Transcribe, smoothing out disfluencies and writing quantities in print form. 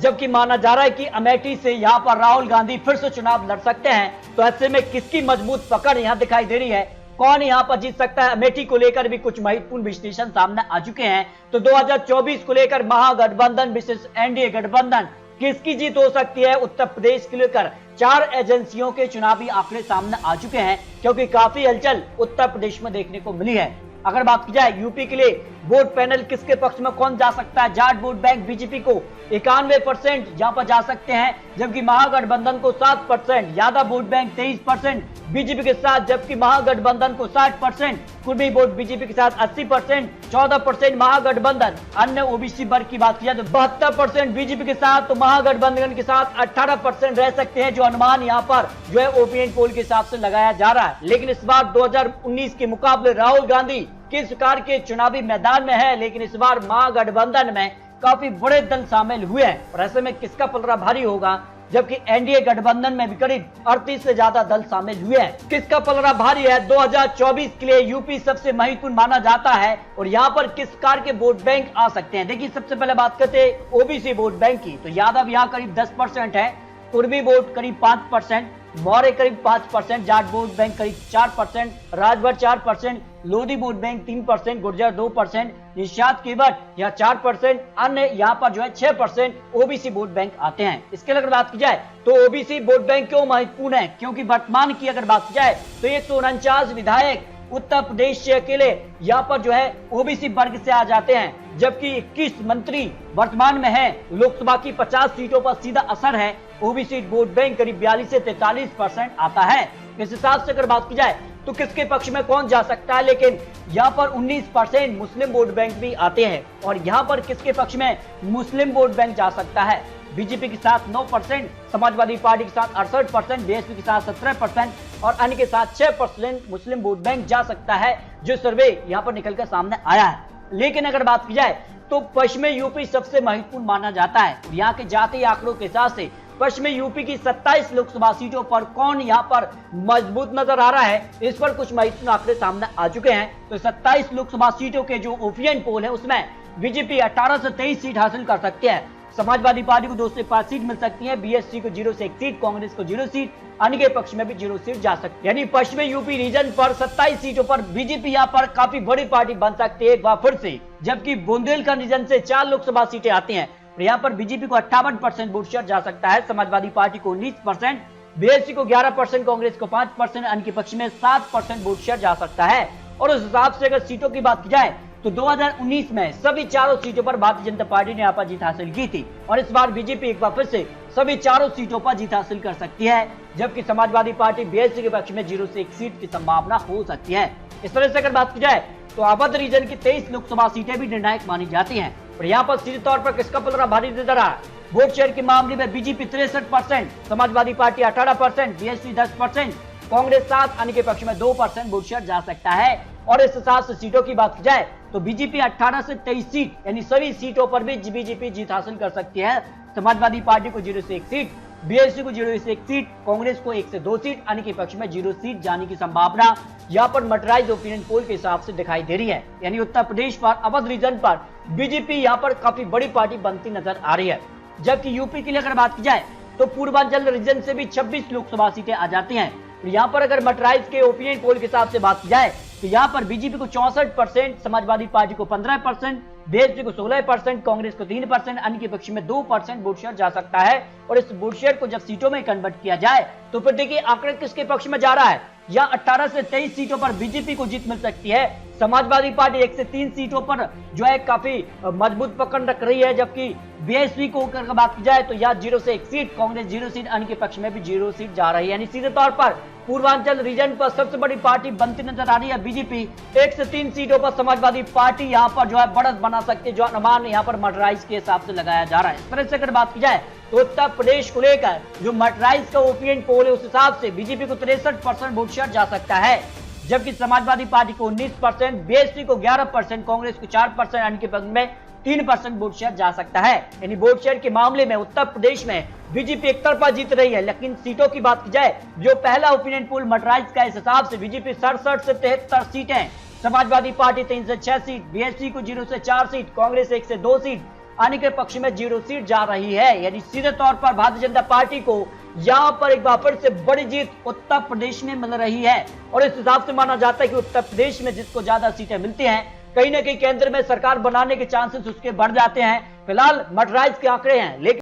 जबकि माना जा रहा है कि अमेठी से यहाँ पर राहुल गांधी फिर से चुनाव लड़ सकते हैं। तो ऐसे में किसकी मजबूत पकड़ यहाँ दिखाई दे रही है, कौन यहाँ पर जीत सकता है, अमेठी को लेकर भी कुछ महत्वपूर्ण विश्लेषण सामने आ चुके हैं। तो 2024 को लेकर महागठबंधन विशेष एनडीए गठबंधन किसकी जीत हो सकती है, उत्तर प्रदेश को लेकर 4 एजेंसियों के चुनावी आंकड़े सामने आ चुके हैं, क्योंकि काफी हलचल उत्तर प्रदेश में देखने को मिली है। अगर बात की जाए यूपी के लिए वोट पैनल किसके पक्ष में कौन जा सकता है, जाट वोट बैंक बीजेपी को 91% यहाँ पर जा सकते हैं, जबकि महागठबंधन को 7%, यादव वोट बैंक 23% बीजेपी के साथ, जबकि महागठबंधन को 60%, कुर्मी वोट बीजेपी के साथ 80%, 14% महागठबंधन। अन्य ओबीसी वर्ग की बात की जाए तो 72% बीजेपी के साथ, तो महागठबंधन के साथ 18% रह सकते हैं, जो अनुमान यहाँ पर जो है ओपिनियन पोल के हिसाब से लगाया जा रहा है। लेकिन इस बार 2019 के मुकाबले राहुल गांधी किस प्रकार के चुनावी मैदान में है, लेकिन इस बार महागठबंधन में काफी बड़े दल शामिल हुए हैं और ऐसे में किसका पलड़ा भारी होगा, जबकि एनडीए गठबंधन में भी करीब 38 से ज्यादा दल शामिल हुए हैं। किसका पलड़ा भारी है 2024 के लिए यूपी सबसे महत्वपूर्ण माना जाता है और यहाँ पर किस प्रकार के वोट बैंक आ सकते हैं। देखिए सबसे पहले बात करते हैं ओबीसी वोट बैंक की, तो यादव यहाँ करीब 10% है, कुर्मी वोट करीब 5%, मौर्य करीब 5%, जाट वोट बैंक करीब 4%, राजभर 4%, लोधी वोट बैंक 3%, गुर्जर 2%, निषाद केवट यहाँ 4%, अन्य यहाँ पर जो है 6% ओबीसी वोट बैंक आते हैं। इसके अगर बात की जाए तो ओबीसी वोट बैंक क्यों महत्वपूर्ण है, क्योंकि वर्तमान की अगर बात की जाए तो 149 विधायक उत्तर प्रदेश से अकेले यहाँ पर जो है ओबीसी वर्ग से आ जाते हैं, जबकि 21 मंत्री वर्तमान में है। लोकसभा की 50 सीटों पर सीधा असर है, ओबीसी वोट बैंक करीब 42 से 43% आता है। इस हिसाब से अगर बात की जाए तो किसके पक्ष में कौन जा सकता है, लेकिन यहाँ पर 19% मुस्लिम वोट बैंक भी आते हैं और यहाँ पर किसके पक्ष में मुस्लिम वोट बैंक जा सकता है, बीजेपी के साथ 9%, समाजवादी पार्टी के साथ 68%, बीएसपी के साथ 17% और अन्य के साथ 6% मुस्लिम वोट बैंक जा सकता है, जो सर्वे यहाँ पर निकलकर सामने आया है। लेकिन अगर बात की जाए तो पश्चिमी यूपी सबसे महत्वपूर्ण माना जाता है। यहाँ के जातीय आंकड़ों के हिसाब से पश्चिमी यूपी की 27 लोकसभा सीटों पर कौन यहाँ पर मजबूत नजर आ रहा है, इस पर कुछ महत्वपूर्ण आंकड़े सामने आ चुके हैं। तो 27 लोकसभा सीटों के जो ओपिनियन पोल है उसमें बीजेपी 18 से 23 सीट हासिल कर सकती है, समाजवादी पार्टी को 2 से 5 सीट मिल सकती है, बीएसपी को 0 से 1 सीट, कांग्रेस को 0 सीट, अन्य के पक्ष में भी 0 सीट जा सकती है। यानी पश्चिमी यूपी रीजन पर 27 सीटों पर बीजेपी यहाँ पर काफी बड़ी पार्टी बन सकती है एक बार फिर से, जबकि बुंदेलखंड रीजन से 4 लोकसभा सीटें आती हैं। यहाँ पर बीजेपी को 58% वोट शेयर जा सकता है, समाजवादी पार्टी को 19%, बीएसपी को 11%, कांग्रेस को 5%, अन्य के पक्ष में 7% वोट शेयर जा सकता है। और उस हिसाब से अगर सीटों की बात की जाए तो 2019 में सभी चारों सीटों पर भारतीय जनता पार्टी ने यहाँ पर जीत हासिल की थी और इस बार बीजेपी एक बार फिर से सभी चारों सीटों पर जीत हासिल कर सकती है, जबकि समाजवादी पार्टी बीएसपी के पक्ष में 0 से 1 सीट की संभावना हो सकती है। इस तरह से अगर बात की जाए तो अवध रीजन की 23 लोकसभा सीटें भी निर्णायक मानी जाती हैं और यहाँ पर सीधे तौर पर किसका पलड़ा भारी नजर आ रहा है। वोट शेयर के मामले में BJP 63%, Samajwadi party 18%, BSP 10%, Congress 7, अन्य के पक्ष में 2% वोट शेयर जा सकता है। और इस हिसाब से सीटों की बात की जाए तो बीजेपी 18 से 23 सीट यानी सभी सीटों पर भी बीजेपी जीत हासिल कर सकती है, समाजवादी पार्टी को 0 से 1 सीट, बीएसपी को 0 से 1 सीट, कांग्रेस को 1 से 2 सीट, अन्य के पक्ष में 0 सीट जाने की संभावना यहाँ पर मर्टराइज ओपिनियन पोल के हिसाब से दिखाई दे रही है। यानी उत्तर प्रदेश पर अवध रीजन पर बीजेपी यहाँ पर काफी बड़ी पार्टी बनती नजर आ रही है, जबकि यूपी के लिए अगर बात की जाए तो पूर्वांचल रीजन से भी 26 लोकसभा सीटें आ जाती हैं। यहाँ पर अगर मर्टराइज के ओपिनियन पोल के हिसाब से बात की जाए तो यहाँ पर बीजेपी को 64%, समाजवादी पार्टी को 15%, बीएसपी को 16%, कांग्रेस को 3%, अन्य के पक्ष में 2% वोट शेयर जा सकता है। और इस वोट शेयर को जब सीटों में कन्वर्ट किया जाए तो फिर देखिए आंकड़े किसके पक्ष में जा रहा है। या 18 से 23 सीटों पर बीजेपी को जीत मिल सकती है, समाजवादी पार्टी 1 से 3 सीटों पर जो है काफी मजबूत पकड़ रख रही है, जबकि बीएसपी को बात की जाए तो या 0 से 1 सीट, कांग्रेस 0 सीट, अन्य के पक्ष में भी 0 सीट जा रही है। यानी सीधे तौर पर पूर्वांचल रीजन पर सबसे बड़ी पार्टी बनती नजर आ रही है बीजेपी। 1 से 3 सीटों पर समाजवादी पार्टी यहाँ पर जो है बढ़त बना सकती है, जो अनुमान यहाँ पर मर्टराइज के हिसाब से लगाया जा रहा है। इस तरह से अगर बात की जाए तो उत्तर प्रदेश को लेकर जो मर्टराइज का ओपिनियन पोल है उस हिसाब से बीजेपी को 63% वोट शेयर जा सकता है, जबकि समाजवादी पार्टी को 19%, बीएसपी को 11%, कांग्रेस को 4%, अन्य के पक्ष में 3% वोट शेयर जा सकता है। यानी वोट शेयर के मामले में उत्तर प्रदेश में बीजेपी एक तरफा जीत रही है। लेकिन सीटों की बात की जाए जो पहला ओपिनियन पोल मर्टराइज का इस हिसाब से बीजेपी 67 से 73 सीटें, समाजवादी पार्टी 3 से 6 सीट, बीएसपी को 0 से 4 सीट, कांग्रेस 1 से 2 सीट, आने के पक्ष में 0 सीट जा रही है। यानी सीधे तौर पर भारतीय जनता पार्टी को यहां पर एक बार फिर से बड़ी जीत उत्तर प्रदेश में मिल रही है और इस हिसाब से माना जाता है कि उत्तर प्रदेश में जिसको ज्यादा सीटें मिलती हैं कहीं ना कहीं केंद्र में सरकार बनाने के चांसेस उसके बढ़ जाते हैं। फिलहाल मर्डराइज के आंकड़े हैं, लेकिन